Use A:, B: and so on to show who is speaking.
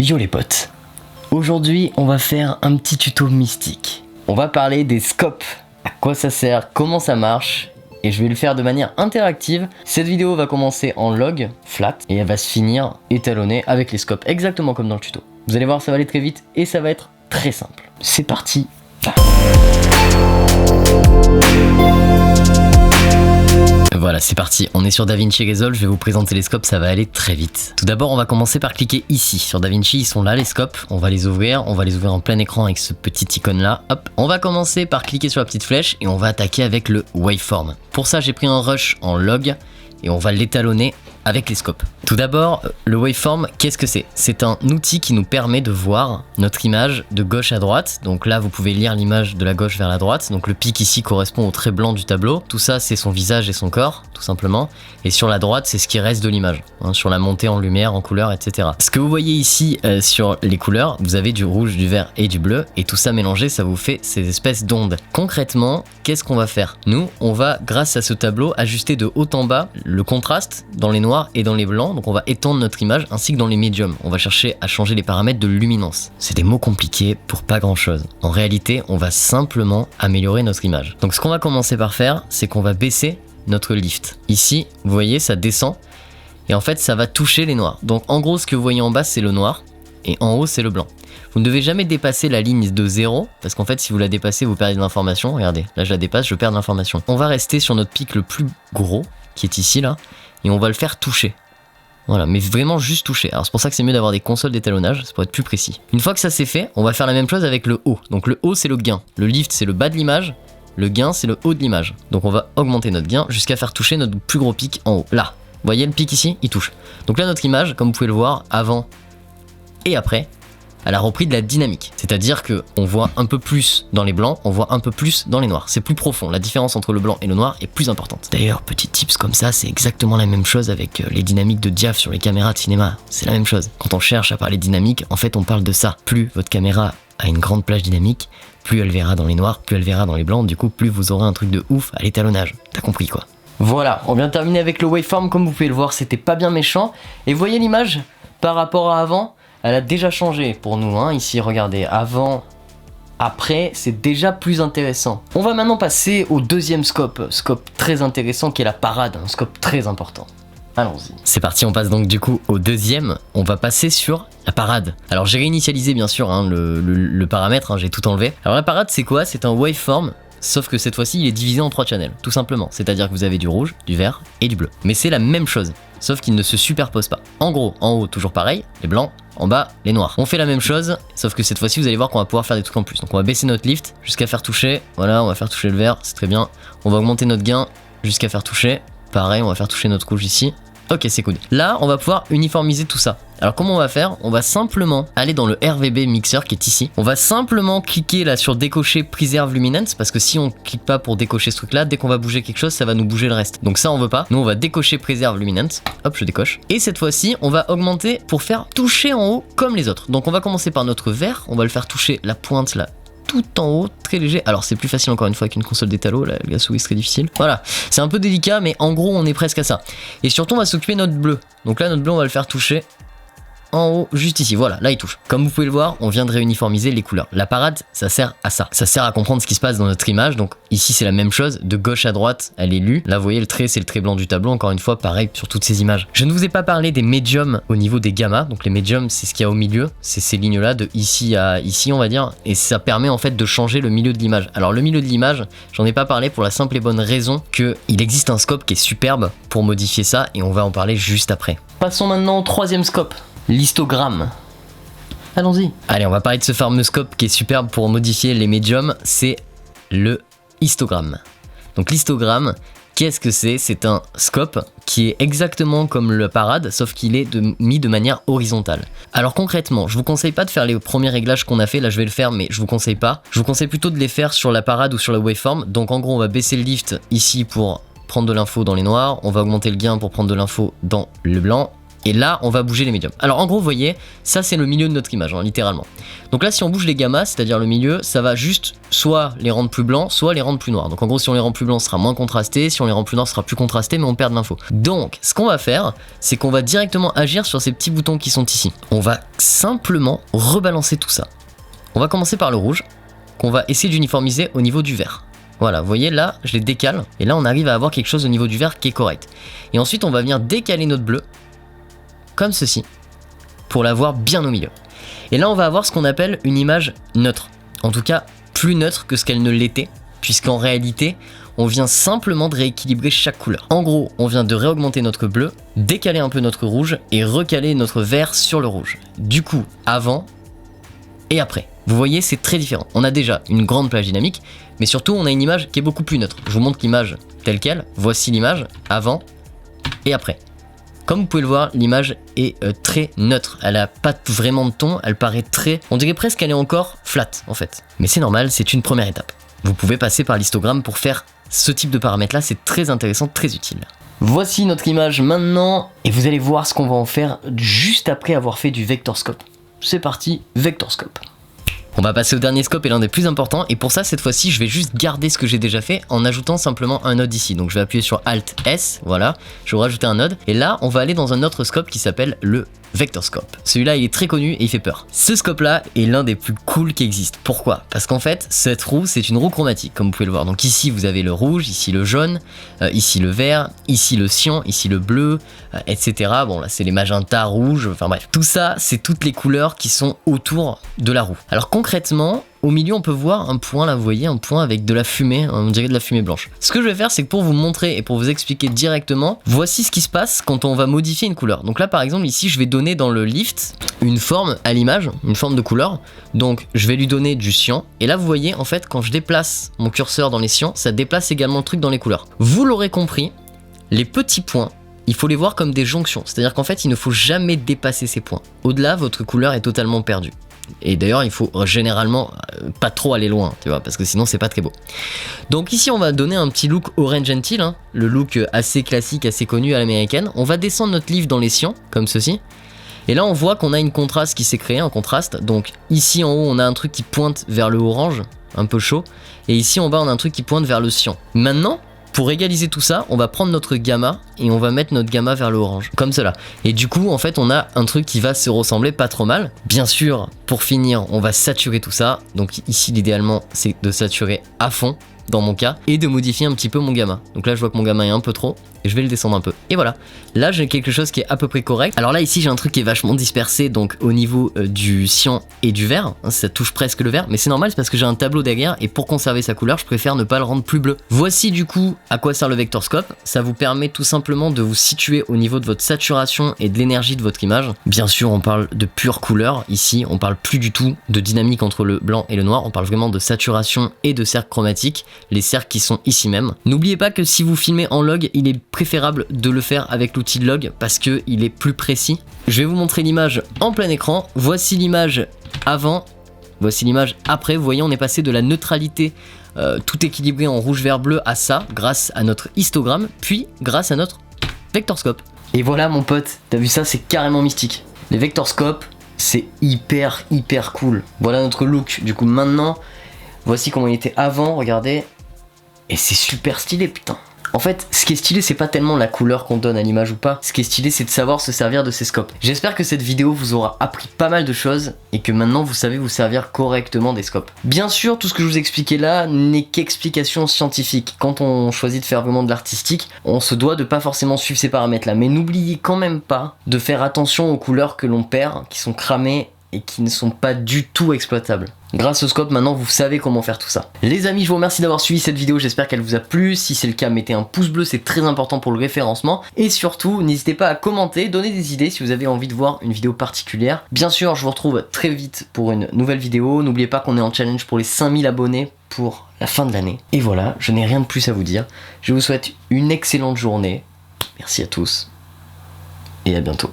A: Yo les potes, aujourd'hui on va faire un petit tuto mystique. On va parler des scopes, à quoi ça sert, comment ça marche, et je vais le faire de manière interactive. Cette vidéo va commencer en log, flat, et elle va se finir étalonnée avec les scopes, exactement comme dans le tuto. Vous allez voir, ça va aller très vite et ça va être très simple. C'est parti. Voilà, c'est parti, on est sur DaVinci Resolve, je vais vous présenter les scopes, ça va aller très vite. Tout d'abord, on va commencer par cliquer ici. Sur DaVinci, ils sont là les scopes, on va les ouvrir en plein écran avec ce petit icône là. Hop, on va commencer par cliquer sur la petite flèche et on va attaquer avec le waveform. Pour ça, j'ai pris un rush en log et on va l'étalonner avec les scopes. Tout d'abord, le waveform, qu'est-ce que c'est? C'est un outil qui nous permet de voir notre image de gauche à droite. Donc là, vous pouvez lire l'image de la gauche vers la droite. Donc le pic ici correspond au trait blanc du tableau. Tout ça, c'est son visage et son corps, tout simplement. Et sur la droite, c'est ce qui reste de l'image, hein, sur la montée en lumière, en couleur, etc. Ce que vous voyez ici sur les couleurs, vous avez du rouge, du vert et du bleu. Et tout ça mélangé, ça vous fait ces espèces d'ondes. Concrètement, qu'est-ce qu'on va faire? Nous, on va, grâce à ce tableau, ajuster de haut en bas le contraste dans les noirs et dans les blancs. Donc on va étendre notre image ainsi que dans les médiums. On va chercher à changer les paramètres de luminance. C'est des mots compliqués pour pas grand chose. En réalité, on va simplement améliorer notre image. Donc ce qu'on va commencer par faire, c'est qu'on va baisser notre lift. Ici, vous voyez, ça descend et en fait, ça va toucher les noirs. Donc en gros, ce que vous voyez en bas, c'est le noir et en haut, c'est le blanc. Vous ne devez jamais dépasser la ligne de 0 parce qu'en fait, si vous la dépassez, vous perdez de l'information. Regardez, là, je la dépasse, je perds de l'information. On va rester sur notre pic le plus gros qui est ici, là, et on va le faire toucher. Voilà, mais vraiment juste toucher. Alors c'est pour ça que c'est mieux d'avoir des consoles d'étalonnage, ça pourrait être plus précis. Une fois que ça c'est fait, on va faire la même chose avec le haut. Donc le haut c'est le gain, le lift c'est le bas de l'image, le gain c'est le haut de l'image. Donc on va augmenter notre gain jusqu'à faire toucher notre plus gros pic en haut. Là, vous voyez le pic ici, il touche. Donc là notre image, comme vous pouvez le voir, avant et après, elle a repris de la dynamique. C'est-à-dire que on voit un peu plus dans les blancs, on voit un peu plus dans les noirs. C'est plus profond, la différence entre le blanc et le noir est plus importante. D'ailleurs, petit tips comme ça, c'est exactement la même chose avec les dynamiques de diaph sur les caméras de cinéma. C'est la même chose. Quand on cherche à parler dynamique, en fait on parle de ça. Plus votre caméra a une grande plage dynamique, plus elle verra dans les noirs, plus elle verra dans les blancs, du coup plus vous aurez un truc de ouf à l'étalonnage. T'as compris quoi? Voilà, on vient de terminer avec le waveform, comme vous pouvez le voir, c'était pas bien méchant. Et vous voyez l'image par rapport à avant? Elle a déjà changé pour nous, hein. Ici, regardez, avant, après, c'est déjà plus intéressant. On va maintenant passer au deuxième scope très intéressant qui est la parade, un scope très important. Allons-y. C'est parti, on passe donc du coup au deuxième, on va passer sur la parade. Alors j'ai réinitialisé bien sûr hein, le paramètre, hein, j'ai tout enlevé. Alors la parade c'est quoi? C'est un waveform. Sauf que cette fois-ci, il est divisé en 3 channels, tout simplement. C'est-à-dire que vous avez du rouge, du vert et du bleu. Mais c'est la même chose, sauf qu'il ne se superpose pas. En gros, en haut, toujours pareil, les blancs, en bas, les noirs. On fait la même chose, sauf que cette fois-ci, vous allez voir qu'on va pouvoir faire des trucs en plus. Donc on va baisser notre lift jusqu'à faire toucher. Voilà, on va faire toucher le vert, c'est très bien. On va augmenter notre gain jusqu'à faire toucher. Pareil, on va faire toucher notre rouge ici. Ok, c'est cool. Là, on va pouvoir uniformiser tout ça. Alors comment on va faire? On va simplement aller dans le RVB Mixer qui est ici. On va simplement cliquer là sur décocher Preserve Luminance parce que si on clique pas pour décocher ce truc là, dès qu'on va bouger quelque chose, ça va nous bouger le reste. Donc ça on veut pas. Nous on va décocher Preserve Luminance. Hop, je décoche. Et cette fois-ci, on va augmenter pour faire toucher en haut comme les autres. Donc on va commencer par notre vert. On va le faire toucher la pointe là tout en haut, très léger. Alors c'est plus facile encore une fois avec une console d'étalo, la souris c'est très difficile. Voilà, c'est un peu délicat mais en gros on est presque à ça. Et surtout on va s'occuper de notre bleu. Donc là notre bleu on va le faire toucher en haut, juste ici, voilà, là il touche. Comme vous pouvez le voir, on vient de réuniformiser les couleurs. La parade, ça sert à ça. Ça sert à comprendre ce qui se passe dans notre image. Donc ici c'est la même chose, de gauche à droite, elle est lue. Là vous voyez le trait, c'est le trait blanc du tableau, encore une fois, pareil sur toutes ces images. Je ne vous ai pas parlé des médiums au niveau des gammas. Donc les médiums, c'est ce qu'il y a au milieu, c'est ces lignes-là, de ici à ici, on va dire. Et ça permet en fait de changer le milieu de l'image. Alors le milieu de l'image, j'en ai pas parlé pour la simple et bonne raison qu'il existe un scope qui est superbe pour modifier ça et on va en parler juste après. Passons maintenant au troisième scope. L'histogramme. Allons-y. Allez, on va parler de ce fameux scope qui est superbe pour modifier les médiums, c'est le histogramme. Donc l'histogramme, qu'est-ce que c'est? C'est un scope qui est exactement comme le parade, sauf qu'il est mis de manière horizontale. Alors concrètement, je vous conseille pas de faire les premiers réglages qu'on a fait, là je vais le faire, mais je vous conseille pas. Je vous conseille plutôt de les faire sur la parade ou sur la waveform. Donc en gros, on va baisser le lift ici pour prendre de l'info dans les noirs, on va augmenter le gain pour prendre de l'info dans le blanc, Et là, on va bouger les médiums. Alors en gros, vous voyez, ça c'est le milieu de notre image, hein, littéralement. Donc là, si on bouge les gammas, c'est-à-dire le milieu, ça va juste soit les rendre plus blancs, soit les rendre plus noirs. Donc en gros, si on les rend plus blancs, ce sera moins contrasté. Si on les rend plus noirs, ce sera plus contrasté, mais on perd de l'info. Donc, ce qu'on va faire, c'est qu'on va directement agir sur ces petits boutons qui sont ici. On va simplement rebalancer tout ça. On va commencer par le rouge, qu'on va essayer d'uniformiser au niveau du vert. Voilà, vous voyez là, je les décale, et là on arrive à avoir quelque chose au niveau du vert qui est correct. Et ensuite, on va venir décaler notre bleu, comme ceci, pour l'avoir bien au milieu. Et là, on va avoir ce qu'on appelle une image neutre. En tout cas, plus neutre que ce qu'elle ne l'était, puisqu'en réalité, on vient simplement de rééquilibrer chaque couleur. En gros, on vient de réaugmenter notre bleu, décaler un peu notre rouge, et recaler notre vert sur le rouge. Du coup, avant et après. Vous voyez, c'est très différent. On a déjà une grande plage dynamique, mais surtout, on a une image qui est beaucoup plus neutre. Je vous montre l'image telle qu'elle. Voici l'image avant et après. Comme vous pouvez le voir, l'image est très neutre. Elle a pas vraiment de ton, elle paraît très... On dirait presque qu'elle est encore flat en fait. Mais c'est normal, c'est une première étape. Vous pouvez passer par l'histogramme pour faire ce type de paramètres là, c'est très intéressant, très utile. Voici notre image maintenant, et vous allez voir ce qu'on va en faire juste après avoir fait du vectorscope. C'est parti, vectorscope. On va passer au dernier scope et l'un des plus importants, et pour ça cette fois-ci je vais juste garder ce que j'ai déjà fait en ajoutant simplement un node ici. Donc je vais appuyer sur Alt S, voilà, je vais rajouter un node, et là on va aller dans un autre scope qui s'appelle le vectorscope. Celui-là il est très connu et il fait peur. Ce scope là est l'un des plus cool qui existent. Pourquoi? Parce qu'en fait cette roue c'est une roue chromatique comme vous pouvez le voir. Donc ici vous avez le rouge, ici le jaune, ici le vert, ici le cyan, ici le bleu, etc. Bon là c'est les magentas, rouges, enfin bref. Tout ça c'est toutes les couleurs qui sont autour de la roue. Alors concrètement, au milieu on peut voir un point là, vous voyez, un point avec de la fumée, on dirait de la fumée blanche. Ce que je vais faire c'est que pour vous montrer et pour vous expliquer directement, voici ce qui se passe quand on va modifier une couleur. Donc là par exemple ici je vais donner dans le lift une forme à l'image, une forme de couleur. Donc je vais lui donner du cyan, et là vous voyez en fait quand je déplace mon curseur dans les cyans, ça déplace également le truc dans les couleurs. Vous l'aurez compris, les petits points, il faut les voir comme des jonctions, c'est-à-dire qu'en fait il ne faut jamais dépasser ces points. Au-delà, votre couleur est totalement perdue. Et d'ailleurs il faut généralement pas trop aller loin, tu vois, parce que sinon c'est pas très beau. Donc ici on va donner un petit look orange and teal, hein, le look assez classique, assez connu à l'américaine. On va descendre notre livre dans les cyans, comme ceci. Et là on voit qu'on a une contraste qui s'est créée, un contraste. Donc ici en haut on a un truc qui pointe vers le orange, un peu chaud. Et ici en bas on a un truc qui pointe vers le cyan. Maintenant, pour égaliser tout ça, on va prendre notre gamma et on va mettre notre gamma vers le orange, comme cela. Et du coup, en fait, on a un truc qui va se ressembler pas trop mal. Bien sûr, pour finir, on va saturer tout ça. Donc ici, l'idéalement, c'est de saturer à fond, dans mon cas, et de modifier un petit peu mon gamma. Donc là, je vois que mon gamma est un peu trop, et je vais le descendre un peu. Et voilà, là, j'ai quelque chose qui est à peu près correct. Alors là, ici, j'ai un truc qui est vachement dispersé, donc au niveau du cyan et du vert, hein, ça touche presque le vert, mais c'est normal, c'est parce que j'ai un tableau derrière, et pour conserver sa couleur, je préfère ne pas le rendre plus bleu. Voici du coup à quoi sert le vectorscope. Ça vous permet tout simplement de vous situer au niveau de votre saturation et de l'énergie de votre image. Bien sûr, on parle de pure couleur, ici, on parle plus du tout de dynamique entre le blanc et le noir, on parle vraiment de saturation et de cercle chromatique, les cercles qui sont ici même. N'oubliez pas que si vous filmez en log, il est préférable de le faire avec l'outil de log parce qu'il est plus précis. Je vais vous montrer l'image en plein écran. Voici l'image avant, voici l'image après. Vous voyez, on est passé de la neutralité tout équilibré en rouge, vert, bleu à ça grâce à notre histogramme, puis grâce à notre vectorscope. Et voilà mon pote, t'as vu ça, c'est carrément mystique. Les vectorscopes, c'est hyper cool. Voilà notre look. Du coup maintenant, voici comment il était avant, regardez. Et c'est super stylé, putain. En fait, ce qui est stylé, c'est pas tellement la couleur qu'on donne à l'image ou pas. Ce qui est stylé, c'est de savoir se servir de ces scopes. J'espère que cette vidéo vous aura appris pas mal de choses et que maintenant vous savez vous servir correctement des scopes. Bien sûr, tout ce que je vous expliquais là n'est qu'explication scientifique. Quand on choisit de faire vraiment de l'artistique, on se doit de pas forcément suivre ces paramètres là. Mais n'oubliez quand même pas de faire attention aux couleurs que l'on perd, qui sont cramées et qui ne sont pas du tout exploitables. Grâce au scope, maintenant vous savez comment faire tout ça. Les amis, je vous remercie d'avoir suivi cette vidéo, j'espère qu'elle vous a plu. Si c'est le cas, mettez un pouce bleu, c'est très important pour le référencement. Et surtout, n'hésitez pas à commenter, donner des idées si vous avez envie de voir une vidéo particulière. Bien sûr, je vous retrouve très vite pour une nouvelle vidéo. N'oubliez pas qu'on est en challenge pour les 5000 abonnés pour la fin de l'année. Et voilà, je n'ai rien de plus à vous dire. Je vous souhaite une excellente journée. Merci à tous et à bientôt.